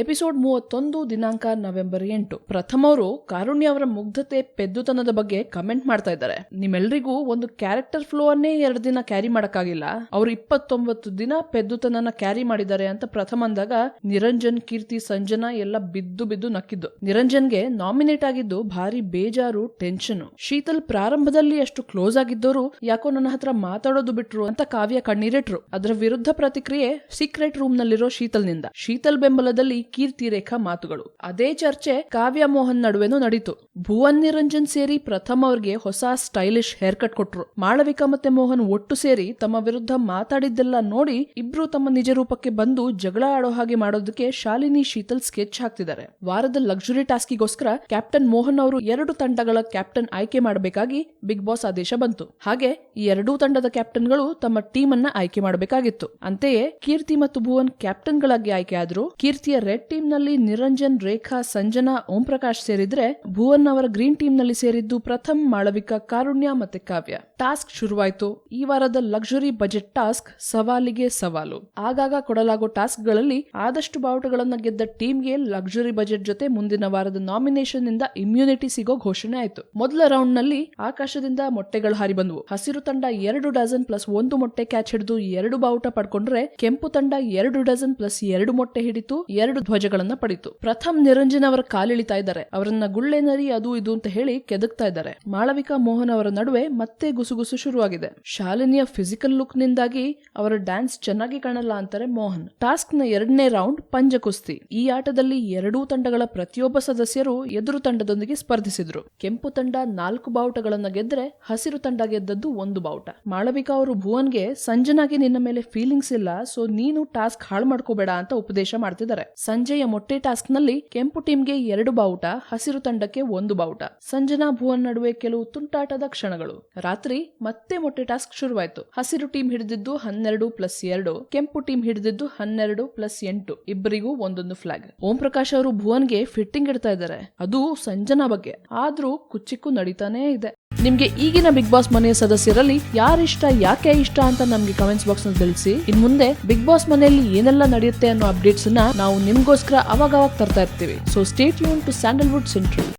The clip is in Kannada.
ಎಪಿಸೋಡ್ 31 ದಿನಾಂಕ ನವೆಂಬರ್ 8. ಪ್ರಥಮ್ ಅವರು ಕಾರುಣ್ಯ ಅವರ ಮುಗ್ಧತೆ ಪೆದ್ದುತನದ ಬಗ್ಗೆ ಕಮೆಂಟ್ ಮಾಡ್ತಾ ಇದ್ದಾರೆ. ನಿಮ್ಮೆಲ್ರಿಗೂ ಒಂದು ಕ್ಯಾರೆಕ್ಟರ್ ಫ್ಲೋ ಅನ್ನೇ 2 ದಿನ ಕ್ಯಾರಿ ಮಾಡಕ್ಕಾಗಿಲ್ಲ, ಅವರು 29 ದಿನ ಪೆದ್ದುತನನ ಕ್ಯಾರಿ ಮಾಡಿದ್ದಾರೆ ಅಂತ ಪ್ರಥಮ್ ಅಂದಾಗ ನಿರಂಜನ್, ಕೀರ್ತಿ, ಸಂಜನಾ ಎಲ್ಲ ಬಿದ್ದು ನಕ್ಕಿದ್ದು. ನಿರಂಜನ್ಗೆ ನಾಮಿನೇಟ್ ಆಗಿದ್ದು ಭಾರಿ ಬೇಜಾರು, ಟೆನ್ಷನ್. ಶೀತಲ್ ಪ್ರಾರಂಭದಲ್ಲಿ ಅಷ್ಟು ಕ್ಲೋಸ್ ಆಗಿದ್ದವರು ಯಾಕೋ ನನ್ನ ಹತ್ರ ಮಾತಾಡೋದು ಬಿಟ್ರು ಅಂತ ಕಾವ್ಯ ಕಣ್ಣೀರಿಟ್ರು. ಅದರ ವಿರುದ್ಧ ಪ್ರತಿಕ್ರಿಯೆ ಸೀಕ್ರೆಟ್ ರೂಮ್ ನಲ್ಲಿರೋ ಶೀತಲ್ನಿಂದ. ಶೀತಲ್ ಬೆಂಬಲದಲ್ಲಿ ಕೀರ್ತಿ, ರೇಖಾ ಮಾತುಗಳು. ಅದೇ ಚರ್ಚೆ ಕಾವ್ಯ ಮೋಹನ್ ನಡುವೆನೂ ನಡೀತು. ಭುವನ್, ನಿರಂಜನ್ ಸೇರಿ ಪ್ರಥಮ್ ಅವ್ರಿಗೆ ಹೊಸ ಸ್ಟೈಲಿಶ್ ಹೇರ್ ಕಟ್ ಕೊಟ್ರು. ಮಾಳವಿಕಾ ಮತ್ತೆ ಮೋಹನ್ ಒಟ್ಟು ಸೇರಿ ತಮ್ಮ ವಿರುದ್ಧ ಮಾತಾಡಿದ್ದೆಲ್ಲ ನೋಡಿ ಇಬ್ರು ತಮ್ಮ ನಿಜ ರೂಪಕ್ಕೆ ಬಂದು ಜಗಳ ಆಡೋ ಹಾಗೆ ಮಾಡೋದಕ್ಕೆ ಶಾಲಿನಿ, ಶೀತಲ್ ಸ್ಕೆಚ್ ಹಾಕ್ತಿದ್ದಾರೆ. ವಾರದ ಲಕ್ಸುರಿ ಟಾಸ್ಕಿಗೋಸ್ಕರ ಕ್ಯಾಪ್ಟನ್ ಮೋಹನ್ ಅವರು 2 ತಂಡಗಳ ಕ್ಯಾಪ್ಟನ್ ಆಯ್ಕೆ ಮಾಡಬೇಕಾಗಿ ಬಿಗ್ ಬಾಸ್ ಆದೇಶ ಬಂತು. ಹಾಗೆ ಈ 2 ತಂಡದ ಕ್ಯಾಪ್ಟನ್ಗಳು ತಮ್ಮ ಟೀಮ್ ಅನ್ನ ಆಯ್ಕೆ ಮಾಡಬೇಕಾಗಿತ್ತು. ಅಂತೆಯೇ ಕೀರ್ತಿ ಮತ್ತು ಭುವನ್ ಕ್ಯಾಪ್ಟನ್ ಗಳಾಗಿ ಆಯ್ಕೆ ಆದ್ರು. ಕೀರ್ತಿಯ ರೆಡ್ ಟೀಮ್ ನಲ್ಲಿ ನಿರಂಜನ್, ರೇಖಾ, ಸಂಜನಾ, ಓಂ ಪ್ರಕಾಶ್ ಸೇರಿದ್ರೆ ಭುವನ್ ಅವರ ಗ್ರೀನ್ ಟೀಮ್ ನಲ್ಲಿ ಸೇರಿದ್ದು ಪ್ರಥಮ್, ಮಾಳವಿಕಾ, ಕಾರುಣ್ಯ ಮತ್ತೆ ಕಾವ್ಯ. ಟಾಸ್ಕ್ ಶುರುವಾಯ್ತು. ಈ ವಾರದ ಲಕ್ಸುರಿ ಬಜೆಟ್ ಟಾಸ್ಕ್ ಸವಾಲಿಗೆ ಸವಾಲು. ಆಗಾಗ ಕೊಡಲಾಗೋ ಟಾಸ್ಕ್ ಗಳಲ್ಲಿ ಆದಷ್ಟು ಬಾವುಟಗಳನ್ನ ಗೆದ್ದ ಟೀಮ್ಗೆ ಲಕ್ಸುರಿ ಬಜೆಟ್ ಜೊತೆ ಮುಂದಿನ ವಾರದ ನಾಮಿನೇಷನ್ ಇಂದ ಇಮ್ಯುನಿಟಿ ಸಿಗೋ ಘೋಷಣೆ ಆಯ್ತು. ಮೊದಲ ರೌಂಡ್ ನಲ್ಲಿ ಆಕಾಶದಿಂದ ಮೊಟ್ಟೆಗಳು ಹಾರಿ ಬಂದವು. ಹಸಿರು ತಂಡ 2 ಡಜನ್ ಪ್ಲಸ್ 1 ಮೊಟ್ಟೆ ಕ್ಯಾಚ್ ಹಿಡಿದು 2 ಬಾವುಟ ಪಡ್ಕೊಂಡ್ರೆ, ಕೆಂಪು ತಂಡ 2 ಡಜನ್ ಪ್ಲಸ್ 2 ಮೊಟ್ಟೆ ಹಿಡಿತು 2 ಧ್ವಜಗಳನ್ನ ಪಡಿತು. ಪ್ರಥಮ್, ನಿರಂಜನ್ ಅವರ ಕಾಲಿಳಿತಾ ಇದ್ದಾರೆ. ಅವರನ್ನ ಗುಳ್ಳೆನರಿ ಅದು ಇದು ಅಂತ ಹೇಳಿ ಕೆದಕ್ತಾ ಇದ್ದಾರೆ. ಮಾಳವಿಕಾ, ಮೋಹನ್ ಅವರ ನಡುವೆ ಮತ್ತೆ ಗುಸುಗುಸು ಶುರುವಾಗಿದೆ. ಶಾಲಿನಿಯ ಫಿಸಿಕಲ್ ಲುಕ್ ನಿಂದಾಗಿ ಅವರ ಡ್ಯಾನ್ಸ್ ಚೆನ್ನಾಗಿ ಕಾಣಲ್ಲ ಅಂತಾರೆ ಮೋಹನ್. ಟಾಸ್ಕ್ ನ 2ನೇ ರೌಂಡ್ ಪಂಜ ಕುಸ್ತಿ. ಈ ಆಟದಲ್ಲಿ 2 ತಂಡಗಳ ಪ್ರತಿಯೊಬ್ಬ ಸದಸ್ಯರು ಎದುರು ತಂಡದೊಂದಿಗೆ ಸ್ಪರ್ಧಿಸಿದ್ರು. ಕೆಂಪು ತಂಡ 4 ಬಾವುಟಗಳನ್ನ ಗೆದ್ರೆ, ಹಸಿರು ತಂಡ ಗೆದ್ದದ್ದು 1 ಬಾವುಟ. ಮಾಳವಿಕಾ ಅವರು ಭುವನ್ಗೆ ಸಂಜನಾಗಿ ನಿನ್ನ ಮೇಲೆ ಫೀಲಿಂಗ್ಸ್ ಇಲ್ಲ, ಸೊ ನೀನು ಟಾಸ್ಕ್ ಹಾಳು ಮಾಡ್ಕೋಬೇಡ ಅಂತ ಉಪದೇಶ ಮಾಡ್ತಿದ್ದಾರೆ. ಸಂಜೆಯ ಮೊಟ್ಟೆ ಟಾಸ್ಕ್ ನಲ್ಲಿ ಕೆಂಪು ಟೀಮ್ಗೆ 2 ಬಾವುಟ, ಹಸಿರು ತಂಡಕ್ಕೆ 1 ಬಾವುಟ. ಸಂಜನಾ, ಭುವನ್ ನಡುವೆ ಕೆಲವು ತುಂಟಾಟದ ಕ್ಷಣಗಳು. ರಾತ್ರಿ ಮತ್ತೆ ಮೊಟ್ಟೆ ಟಾಸ್ಕ್ ಶುರುವಾಯ್ತು. ಹಸಿರು ಟೀಮ್ ಹಿಡಿದಿದ್ದು 12 ಪ್ಲಸ್ 2, ಕೆಂಪು ಟೀಮ್ ಹಿಡಿದಿದ್ದು 12 ಪ್ಲಸ್ 8. ಇಬ್ಬರಿಗೂ ಒಂದೊಂದು ಫ್ಲಾಗ್. ಓಂ ಪ್ರಕಾಶ್ ಅವರು ಭುವನ್ಗೆ ಫಿಟ್ಟಿಂಗ್ ಇಡ್ತಾ ಇದ್ದಾರೆ, ಅದು ಸಂಜನಾ ಬಗ್ಗೆ. ಆದ್ರೂ ಕುಚ್ಚಿಕ್ಕು ನಡೀತಾನೇ ಇದೆ. ನಿಮ್ಗೆ ಈಗಿನ ಬಿಗ್ ಬಾಸ್ ಮನೆಯ ಸದಸ್ಯರಲ್ಲಿ ಯಾರಿಷ್ಟ, ಯಾಕೆ ಇಷ್ಟ ಅಂತ ನಮ್ಗೆ ಕಮೆಂಟ್ಸ್ ಬಾಕ್ಸ್ ನಲ್ಲಿ ತಿಳಿಸಿ. ಇನ್ ಮುಂದೆ ಬಿಗ್ ಬಾಸ್ ಮನೆಯಲ್ಲಿ ಏನೆಲ್ಲ ನಡೆಯುತ್ತೆ ಅನ್ನೋ ಅಪ್ಡೇಟ್ಸ್ ನಾವು ನಿಮ್ಗೋಸ್ಕರ ಅವಾಗ ತರ್ತಾ ಇರ್ತೀವಿ. So stay tune to Sandalwood central.